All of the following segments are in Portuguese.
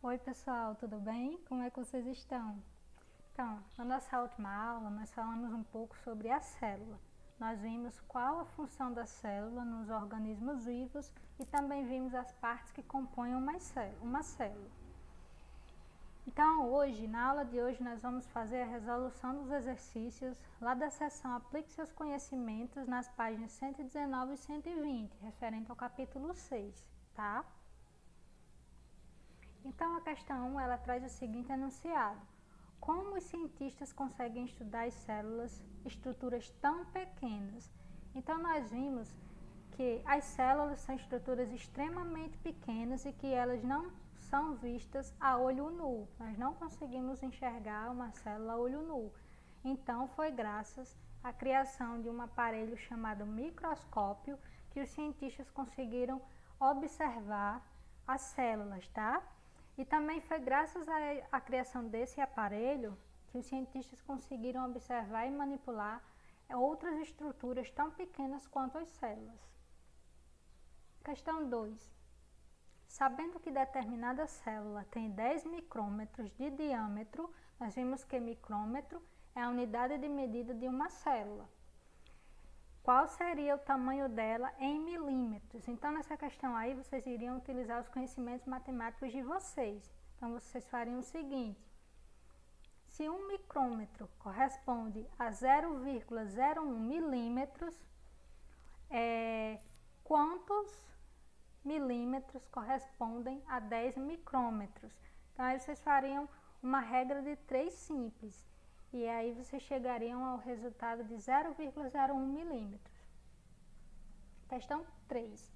Oi pessoal, tudo bem? Como é que vocês estão? Então, na nossa última aula nós falamos um pouco sobre a célula. Nós vimos qual a função da célula nos organismos vivos e também vimos as partes que compõem uma célula. Então, na aula de hoje, nós vamos fazer a resolução dos exercícios lá da seção Aplique seus conhecimentos nas páginas 119 e 120, referente ao capítulo 6, tá? Então, a questão 1, ela traz o seguinte enunciado: como os cientistas conseguem estudar as células, estruturas tão pequenas? Então, nós vimos que as células são estruturas extremamente pequenas e que elas não são vistas a olho nu. Nós não conseguimos enxergar uma célula a olho nu. Então, foi graças à criação de um aparelho chamado microscópio que os cientistas conseguiram observar as células, tá? E também foi graças à criação desse aparelho que os cientistas conseguiram observar e manipular outras estruturas tão pequenas quanto as células. Questão 2. Sabendo que determinada célula tem 10 micrômetros de diâmetro, nós vimos que micrômetro é a unidade de medida de uma célula. Qual seria o tamanho dela em milímetros? Então, nessa questão aí, vocês iriam utilizar os conhecimentos matemáticos de vocês. Então, vocês fariam o seguinte: se um micrômetro corresponde a 0,01 milímetros, quantos milímetros correspondem a 10 micrômetros? Então, aí vocês fariam uma regra de 3 simples. E aí vocês chegariam ao resultado de 0,01 milímetros. Questão 3.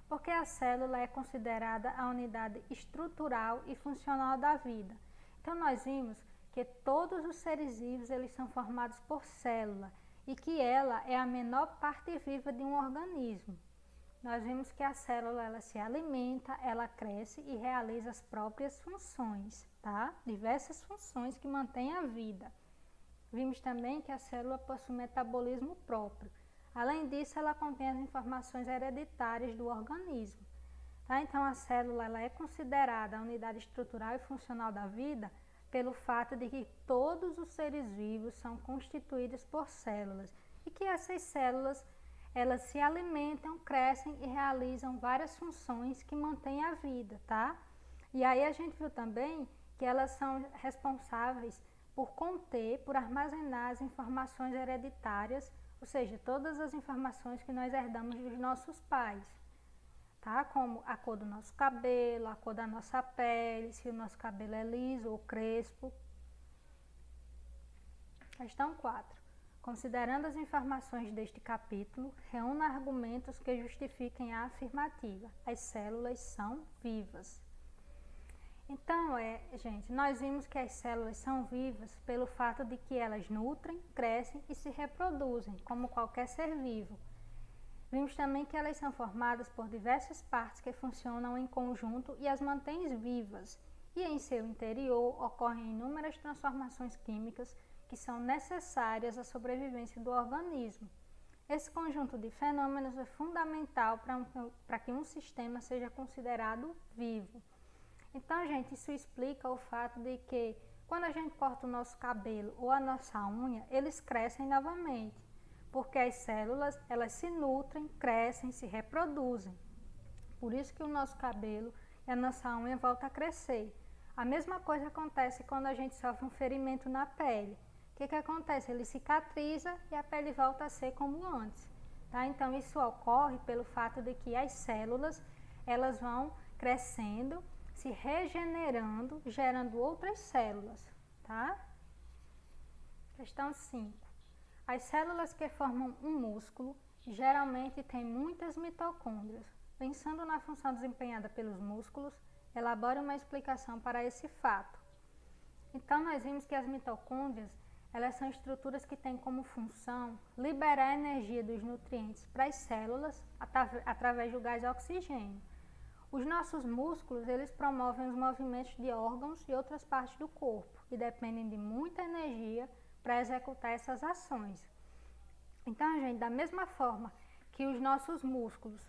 Por que a célula é considerada a unidade estrutural e funcional da vida? Então, nós vimos que todos os seres vivos eles são formados por célula e que ela é a menor parte viva de um organismo. Nós vimos que a célula ela se alimenta, ela cresce e realiza as próprias funções, tá? Diversas funções que mantêm a vida. Vimos também que a célula possui metabolismo próprio. Além disso, ela contém as informações hereditárias do organismo. Tá? Então, a célula ela é considerada a unidade estrutural e funcional da vida pelo fato de que todos os seres vivos são constituídos por células e que essas células elas se alimentam, crescem e realizam várias funções que mantêm a vida, tá? E aí a gente viu também que elas são responsáveis por conter, por armazenar as informações hereditárias, ou seja, todas as informações que nós herdamos dos nossos pais, tá? Como a cor do nosso cabelo, a cor da nossa pele, se o nosso cabelo é liso ou crespo. Questão 4. Considerando as informações deste capítulo, reúna argumentos que justifiquem a afirmativa: as células são vivas. Então, gente, nós vimos que as células são vivas pelo fato de que elas nutrem, crescem e se reproduzem, como qualquer ser vivo. Vimos também que elas são formadas por diversas partes que funcionam em conjunto e as mantêm vivas. E em seu interior ocorrem inúmeras transformações químicas que são necessárias à sobrevivência do organismo. Esse conjunto de fenômenos é fundamental para que um sistema seja considerado vivo. Então, gente, isso explica o fato de que quando a gente corta o nosso cabelo ou a nossa unha, eles crescem novamente, porque as células, elas se nutrem, crescem, se reproduzem. Por isso que o nosso cabelo e a nossa unha voltam a crescer. A mesma coisa acontece quando a gente sofre um ferimento na pele. O que acontece? Ele cicatriza e a pele volta a ser como antes. Tá? Então, isso ocorre pelo fato de que as células, elas vão crescendo, se regenerando, gerando outras células, tá? Questão 5. As células que formam um músculo geralmente têm muitas mitocôndrias. Pensando na função desempenhada pelos músculos, elabore uma explicação para esse fato. Então, nós vimos que as mitocôndrias, elas são estruturas que têm como função liberar a energia dos nutrientes para as células através do gás oxigênio. Os nossos músculos, eles promovem os movimentos de órgãos e outras partes do corpo e dependem de muita energia para executar essas ações. Então, gente, da mesma forma que os nossos músculos,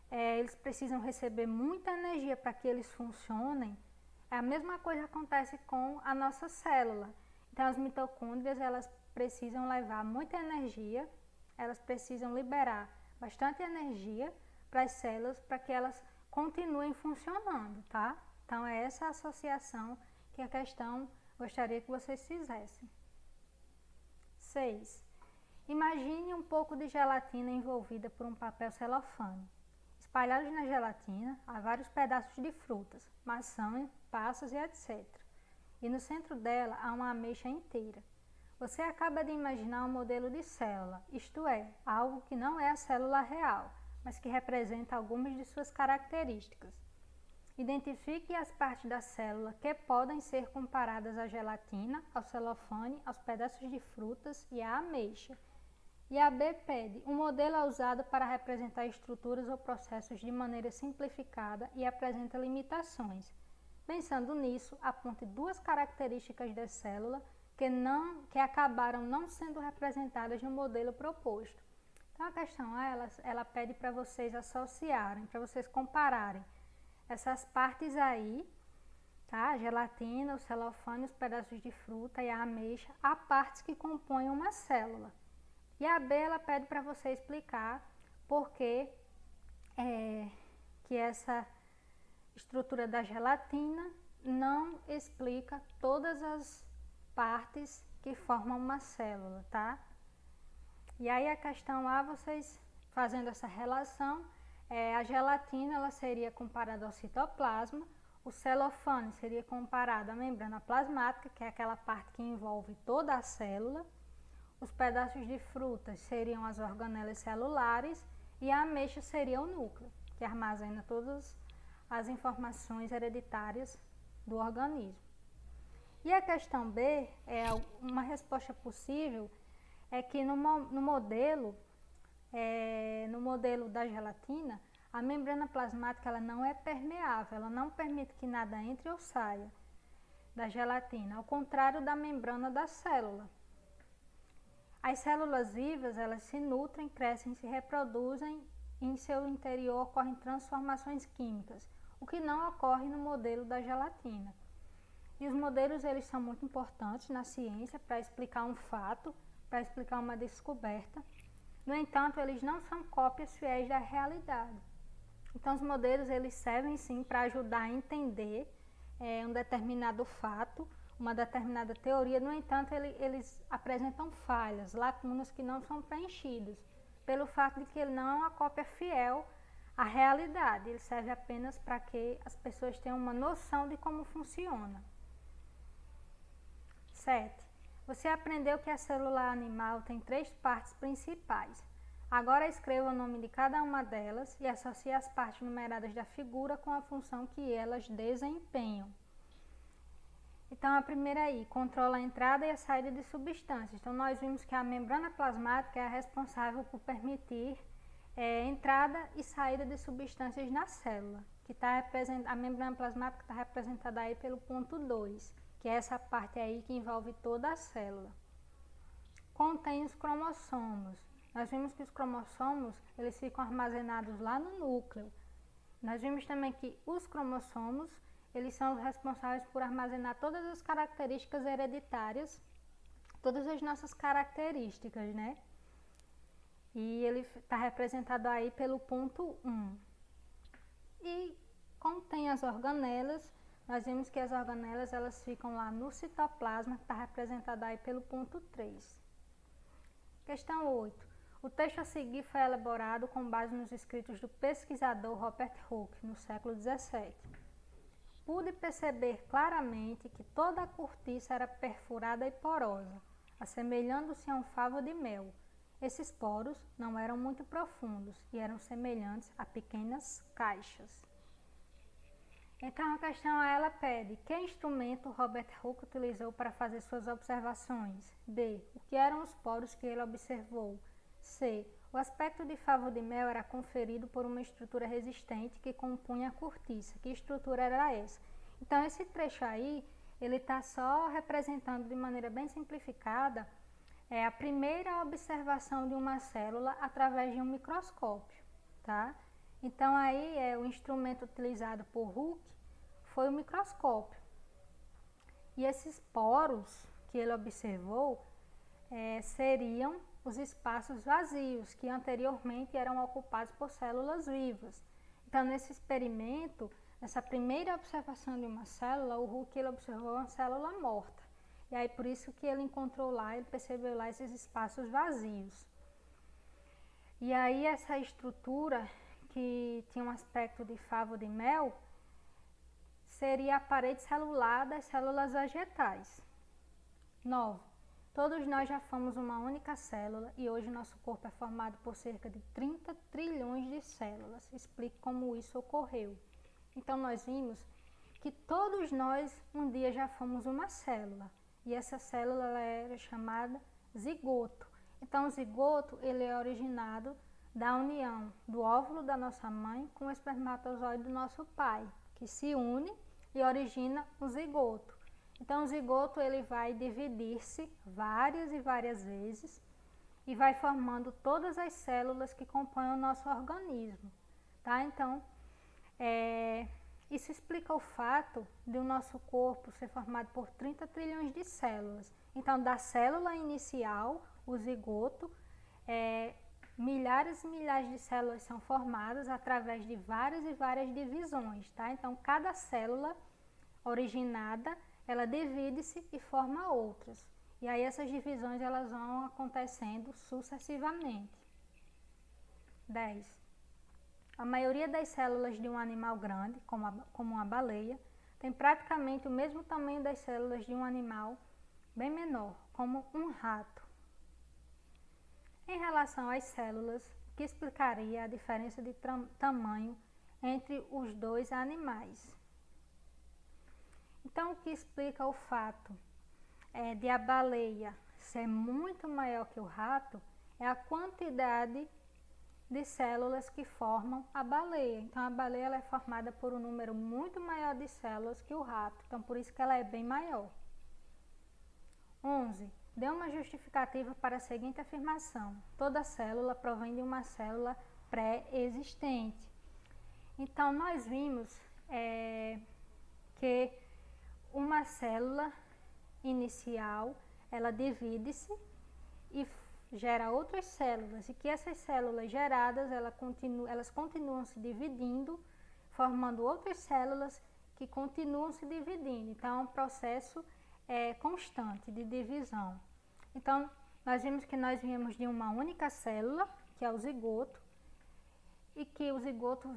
eles precisam receber muita energia para que eles funcionem, A mesma coisa acontece com a nossa célula. Então, as mitocôndrias, elas precisam levar muita energia, elas precisam liberar bastante energia para as células para que elas continuem funcionando, tá? Então, é essa associação que a questão gostaria que vocês fizessem. 6. Imagine um pouco de gelatina envolvida por um papel celofane. Espalhados na gelatina, há vários pedaços de frutas, maçã, passas e etc. E no centro dela há uma ameixa inteira. Você acaba de imaginar um modelo de célula, isto é, algo que não é a célula real, mas que representa algumas de suas características. Identifique as partes da célula que podem ser comparadas à gelatina, ao celofane, aos pedaços de frutas e à ameixa. E a B pede: um modelo é usado para representar estruturas ou processos de maneira simplificada e apresenta limitações. Pensando nisso, aponte duas características da célula que acabaram não sendo representadas no modelo proposto. Então a questão ela pede para vocês associarem, para vocês compararem essas partes aí, tá? A gelatina, o celofane, os pedaços de fruta e a ameixa, a partes que compõem uma célula. E a B ela pede para você explicar por que essa estrutura da gelatina não explica todas as partes que formam uma célula, tá? E aí a questão A, vocês fazendo essa relação, a gelatina ela seria comparada ao citoplasma, o celofane seria comparado à membrana plasmática, que é aquela parte que envolve toda a célula, os pedaços de frutas seriam as organelas celulares e a ameixa seria o núcleo, que armazena todas as informações hereditárias do organismo. E a questão B, uma resposta possível, é que no modelo da gelatina, a membrana plasmática ela não é permeável, ela não permite que nada entre ou saia da gelatina, ao contrário da membrana da célula. As células vivas, elas se nutrem, crescem, se reproduzem e em seu interior ocorrem transformações químicas, o que não ocorre no modelo da gelatina. E os modelos eles são muito importantes na ciência para explicar um fato, para explicar uma descoberta. No entanto, eles não são cópias fiéis da realidade. Então, os modelos eles servem sim para ajudar a entender um determinado fato, uma determinada teoria. No entanto, eles apresentam falhas, lacunas que não são preenchidas, pelo fato de que ele não é uma cópia fiel à realidade. Ele serve apenas para que as pessoas tenham uma noção de como funciona. 7. Você aprendeu que a célula animal tem 3 partes principais. Agora escreva o nome de cada uma delas e associe as partes numeradas da figura com a função que elas desempenham. Então, a primeira aí, controla a entrada e a saída de substâncias. Então, nós vimos que a membrana plasmática é a responsável por permitir entrada e saída de substâncias na célula, que a membrana plasmática está representada aí pelo ponto 2, que é essa parte aí que envolve toda a célula. Contém os cromossomos. Nós vimos que os cromossomos, eles ficam armazenados lá no núcleo. Nós vimos também que os cromossomos, eles são os responsáveis por armazenar todas as características hereditárias, todas as nossas características, né? E ele está representado aí pelo ponto 1. E contém as organelas. Nós vimos que as organelas elas ficam lá no citoplasma, que está representado aí pelo ponto 3. Questão 8. O texto a seguir foi elaborado com base nos escritos do pesquisador Robert Hooke, no século XVII. Pude perceber claramente que toda a cortiça era perfurada e porosa, assemelhando-se a um favo de mel. Esses poros não eram muito profundos e eram semelhantes a pequenas caixas. Então a questão ela pede: que instrumento Robert Hooke utilizou para fazer suas observações? B. O que eram os poros que ele observou? C. O aspecto de favo de mel era conferido por uma estrutura resistente que compunha a cortiça. Que estrutura era essa? Então esse trecho aí, ele está só representando de maneira bem simplificada a primeira observação de uma célula através de um microscópio, tá? Então aí o instrumento utilizado por Hooke foi o microscópio. E esses poros que ele observou seriam os espaços vazios, que anteriormente eram ocupados por células vivas. Então, nesse experimento, nessa primeira observação de uma célula, o Hooke ele observou uma célula morta. E aí, por isso que ele encontrou lá, ele percebeu lá esses espaços vazios. E aí, essa estrutura, que tinha um aspecto de favo de mel, seria a parede celular das células vegetais. 9. Todos nós já fomos uma única célula e hoje nosso corpo é formado por cerca de 30 trilhões de células. Explique como isso ocorreu. Então, nós vimos que todos nós um dia já fomos uma célula e essa célula ela era chamada zigoto. Então, o zigoto ele é originado da união do óvulo da nossa mãe com o espermatozoide do nosso pai, que se une e origina o zigoto. Então, o zigoto ele vai dividir-se várias e várias vezes e vai formando todas as células que compõem o nosso organismo, tá? Então, isso explica o fato de o nosso corpo ser formado por 30 trilhões de células. Então, da célula inicial, o zigoto, milhares e milhares de células são formadas através de várias e várias divisões, tá? Então, cada célula originada, ela divide-se e forma outras. E aí essas divisões elas vão acontecendo sucessivamente. 10. A maioria das células de um animal grande, como uma baleia, tem praticamente o mesmo tamanho das células de um animal bem menor, como um rato. Em relação às células, o que explicaria a diferença de tamanho entre os dois animais? Então, o que explica o fato de a baleia ser muito maior que o rato é a quantidade de células que formam a baleia. Então, a baleia ela é formada por um número muito maior de células que o rato. Então, por isso que ela é bem maior. 11. Dê uma justificativa para a seguinte afirmação. Toda célula provém de uma célula pré-existente. Então, nós vimos que uma célula inicial, ela divide-se e gera outras células, e que essas células geradas, elas continuam se dividindo, formando outras células que continuam se dividindo. Então, é um processo constante de divisão. Então, nós vimos que nós viemos de uma única célula, que é o zigoto, e que o zigoto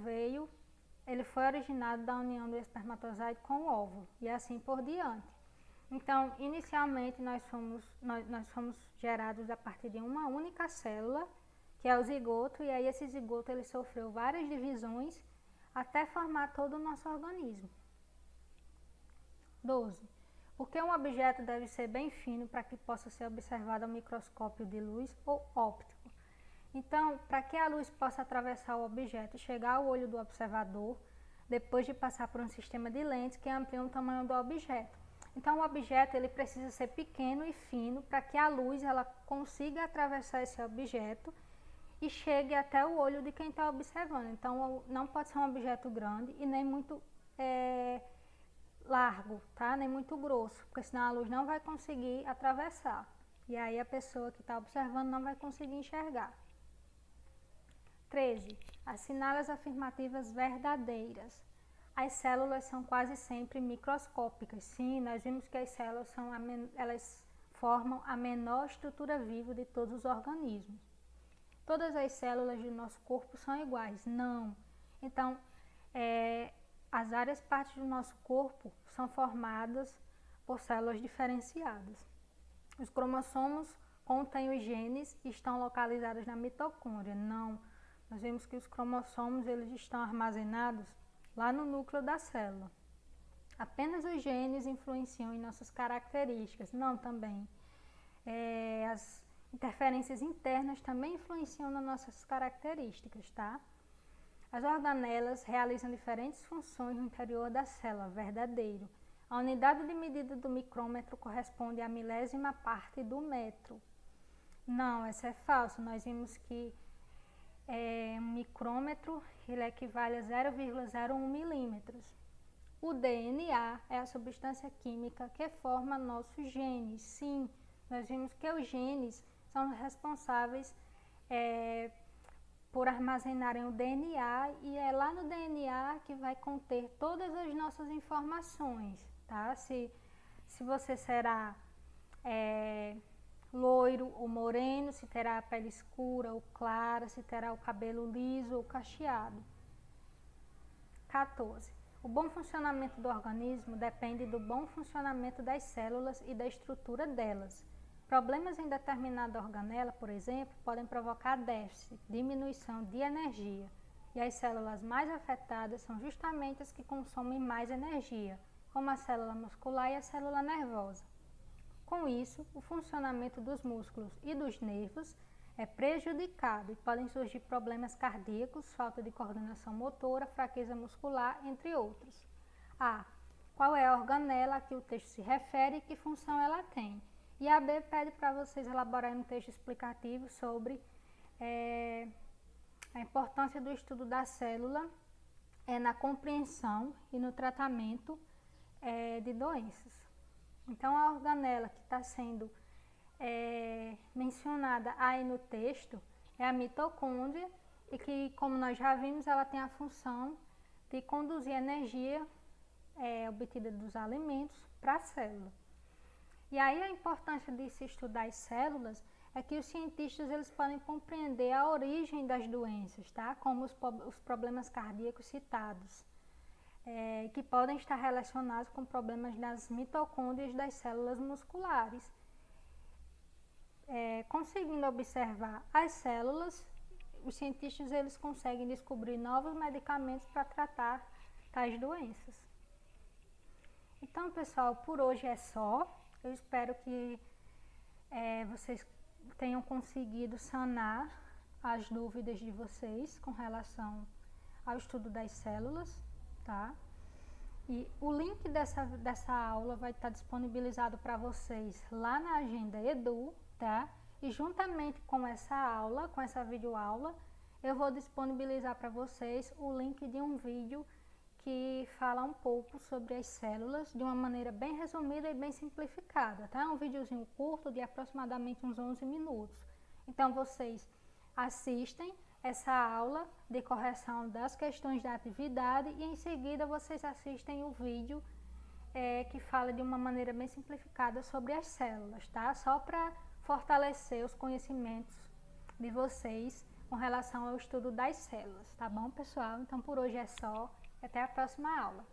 ele foi originado da união do espermatozoide com o óvulo, e assim por diante. Então, inicialmente, nós fomos gerados a partir de uma única célula, que é o zigoto, e aí esse zigoto ele sofreu várias divisões até formar todo o nosso organismo. 12. Por que um objeto deve ser bem fino para que possa ser observado ao microscópio de luz ou óptico? Então, para que a luz possa atravessar o objeto e chegar ao olho do observador, depois de passar por um sistema de lentes que ampliam o tamanho do objeto. Então, o objeto ele precisa ser pequeno e fino para que a luz ela consiga atravessar esse objeto e chegue até o olho de quem está observando. Então, não pode ser um objeto grande e nem muito largo, tá? Nem muito grosso, porque senão a luz não vai conseguir atravessar. E aí a pessoa que está observando não vai conseguir enxergar. 13. Assinale as afirmativas verdadeiras. As células são quase sempre microscópicas. Sim, nós vimos que as células elas formam a menor estrutura viva de todos os organismos. Todas as células do nosso corpo são iguais? Não. Então, as várias partes do nosso corpo são formadas por células diferenciadas. Os cromossomos contêm os genes e estão localizados na mitocôndria? Não. Nós vemos que os cromossomos eles estão armazenados lá no núcleo da célula. Apenas os genes influenciam em nossas características? Não, também. As interferências internas também influenciam nas nossas características, tá? As organelas realizam diferentes funções no interior da célula, verdadeiro. A unidade de medida do micrômetro corresponde à milésima parte do metro. Não, essa é falsa. Nós vimos que um micrômetro ele equivale a 0,01 milímetros. O DNA é a substância química que forma nossos genes. Sim, nós vimos que os genes são responsáveis por armazenarem o DNA e é lá no DNA que vai conter todas as nossas informações, tá? Se você será loiro ou moreno, se terá a pele escura ou clara, se terá o cabelo liso ou cacheado. 14. O bom funcionamento do organismo depende do bom funcionamento das células e da estrutura delas. Problemas em determinada organela, por exemplo, podem provocar déficit, diminuição de energia, e as células mais afetadas são justamente as que consomem mais energia, como a célula muscular e a célula nervosa. Com isso, o funcionamento dos músculos e dos nervos é prejudicado e podem surgir problemas cardíacos, falta de coordenação motora, fraqueza muscular, entre outros. A. Qual é a organela a que o texto se refere e que função ela tem? E a B pede para vocês elaborarem um texto explicativo sobre a importância do estudo da célula na compreensão e no tratamento de doenças. Então, a organela que está sendo mencionada aí no texto é a mitocôndria e que, como nós já vimos, ela tem a função de conduzir energia obtida dos alimentos para a célula. E aí a importância de se estudar as células é que os cientistas eles podem compreender a origem das doenças, tá? Como os problemas cardíacos citados, que podem estar relacionados com problemas das mitocôndrias das células musculares. Conseguindo observar as células, os cientistas eles conseguem descobrir novos medicamentos para tratar tais doenças. Então, pessoal, por hoje é só. Eu espero que vocês tenham conseguido sanar as dúvidas de vocês com relação ao estudo das células, tá? E o link dessa aula vai estar disponibilizado para vocês lá na Agenda Edu, tá? E juntamente com essa aula, com essa videoaula, eu vou disponibilizar para vocês o link de um vídeo que fala um pouco sobre as células de uma maneira bem resumida e bem simplificada, tá? Um videozinho curto de aproximadamente uns 11 minutos. Então, vocês assistem essa aula de correção das questões da atividade e em seguida vocês assistem o vídeo que fala de uma maneira bem simplificada sobre as células, tá? Só para fortalecer os conhecimentos de vocês com relação ao estudo das células, tá bom, pessoal? Então, por hoje é só. Até a próxima aula.